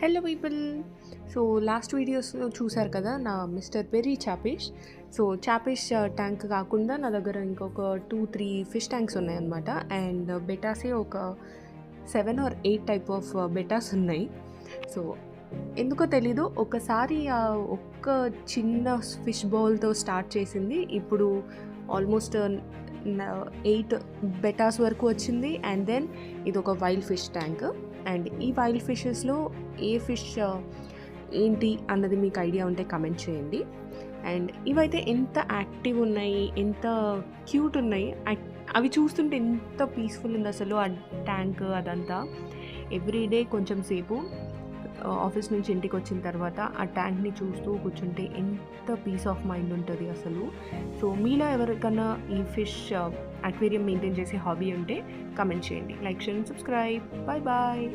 Hello people. So last వీడియోస్లో చూసారు కదా నా మిస్టర్ పెరీ చాపిష్. సో చాపిష్ ట్యాంక్ కాకుండా నా దగ్గర ఇంకొక 2-3 ఫిష్ ట్యాంక్స్ ఉన్నాయన్నమాట. అండ్ బెటాసే ఒక 7 or 8 టైప్ ఆఫ్ బెటాస్ ఉన్నాయి. సో ఎందుకో తెలీదు, ఒకసారి ఒక్క చిన్న ఫిష్ బౌల్తో స్టార్ట్ చేసింది, ఇప్పుడు ఆల్మోస్ట్ 8 బెటాస్ వరకు వచ్చింది. అండ్ దెన్ ఇది ఒక వైల్డ్ ఫిష్ ట్యాంక్. అండ్ ఈ వైల్డ్ ఫిషెస్లో ఏ ఫిష్ ఏంటి అన్నది మీకు ఐడియా ఉంటే కమెంట్ చేయండి. అండ్ ఇవైతే ఎంత యాక్టివ్ ఉన్నాయి, ఎంత క్యూట్ ఉన్నాయి, అవి చూస్తుంటే ఎంత పీస్ఫుల్ ఉంది అసలు ఆ ట్యాంక్ అదంతా. ఎవ్రీడే కొంచెం సేపు ఆఫీస్ నుంచి ఇంటికి వచ్చిన తర్వాత ఆ ట్యాంక్ని చూస్తూ కూర్చుంటే ఎంత పీస్ ఆఫ్ మైండ్ ఉంటుంది అసలు. సో మీలో ఎవరికన్నా ఈ ఫిష్ అక్వేరియం మెయింటైన్ చేసే హాబీ ఉంటే కమెంట్ చేయండి. Like, share, subscribe. Bye bye.